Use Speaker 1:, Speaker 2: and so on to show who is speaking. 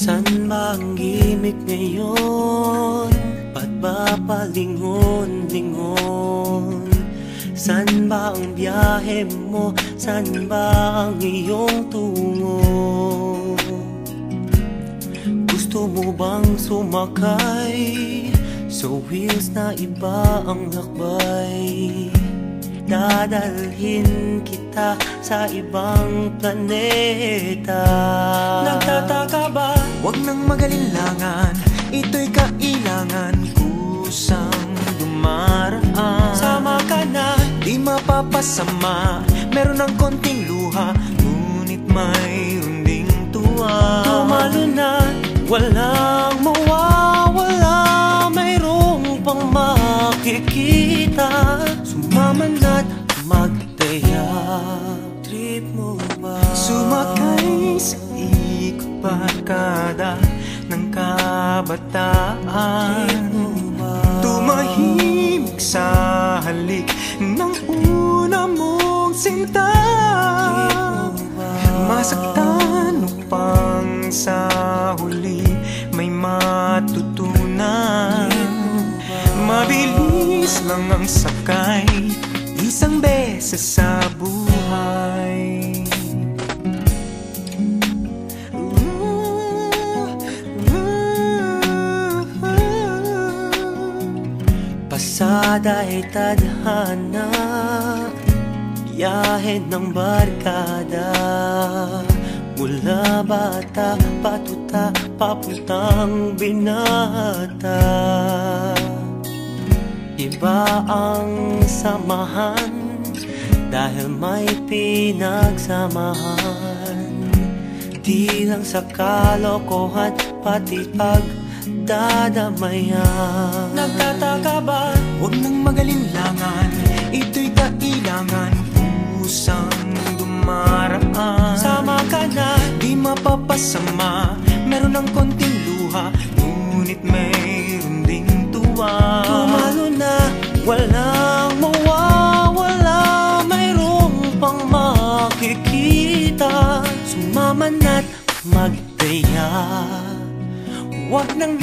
Speaker 1: San ba ang gimik ngayon? Ba't ba palingon-lingon? San ba ang biyahe mo? San ba ang iyong tungo? Gusto mo bang sumakay sa wheels na iba ang lakbay? Dadalhin kita sa ibang planeta. Nagtataka ba?
Speaker 2: Huwag nang magalinlangan, ito'y kailangan kusang dumaraan.
Speaker 1: Sama ka na,
Speaker 2: di mapapasama, meron ng konting luha, ngunit mayroon ding tuwa.
Speaker 1: tumalo na, walang mawawala, mayroong pang makikita. Sumama na't magdaya. Trip mo ba?
Speaker 2: Sumakay sa ikot barkada ng kabataan.
Speaker 1: Trip mo ba?
Speaker 2: Tumahimik sa halik ng una mong sinta.
Speaker 1: Trip mo ba?
Speaker 2: Masaktan upang sa huli may matutunan. Mabilis lang ang sakay, isang beses sa buhay.
Speaker 1: Pasada ay tadhana, biyahe ng barkada. Mula bata, patuta, papuntang binata. Iba ang samahan dahil may pinagsamahan. Di lang sa kalokohan, pati pagdadamayan. Nagtataka ba?
Speaker 2: Huwag nang magalinlangan, ito'y kailangan kusang dumaraan.
Speaker 1: Sama ka na,
Speaker 2: di mapapasama, meron ng konting luha, ngunit mayroon ding tuwa.
Speaker 1: tumalo na, walang mawawala, mayroong pang makikita. Sumama na't magdaya, huwag nang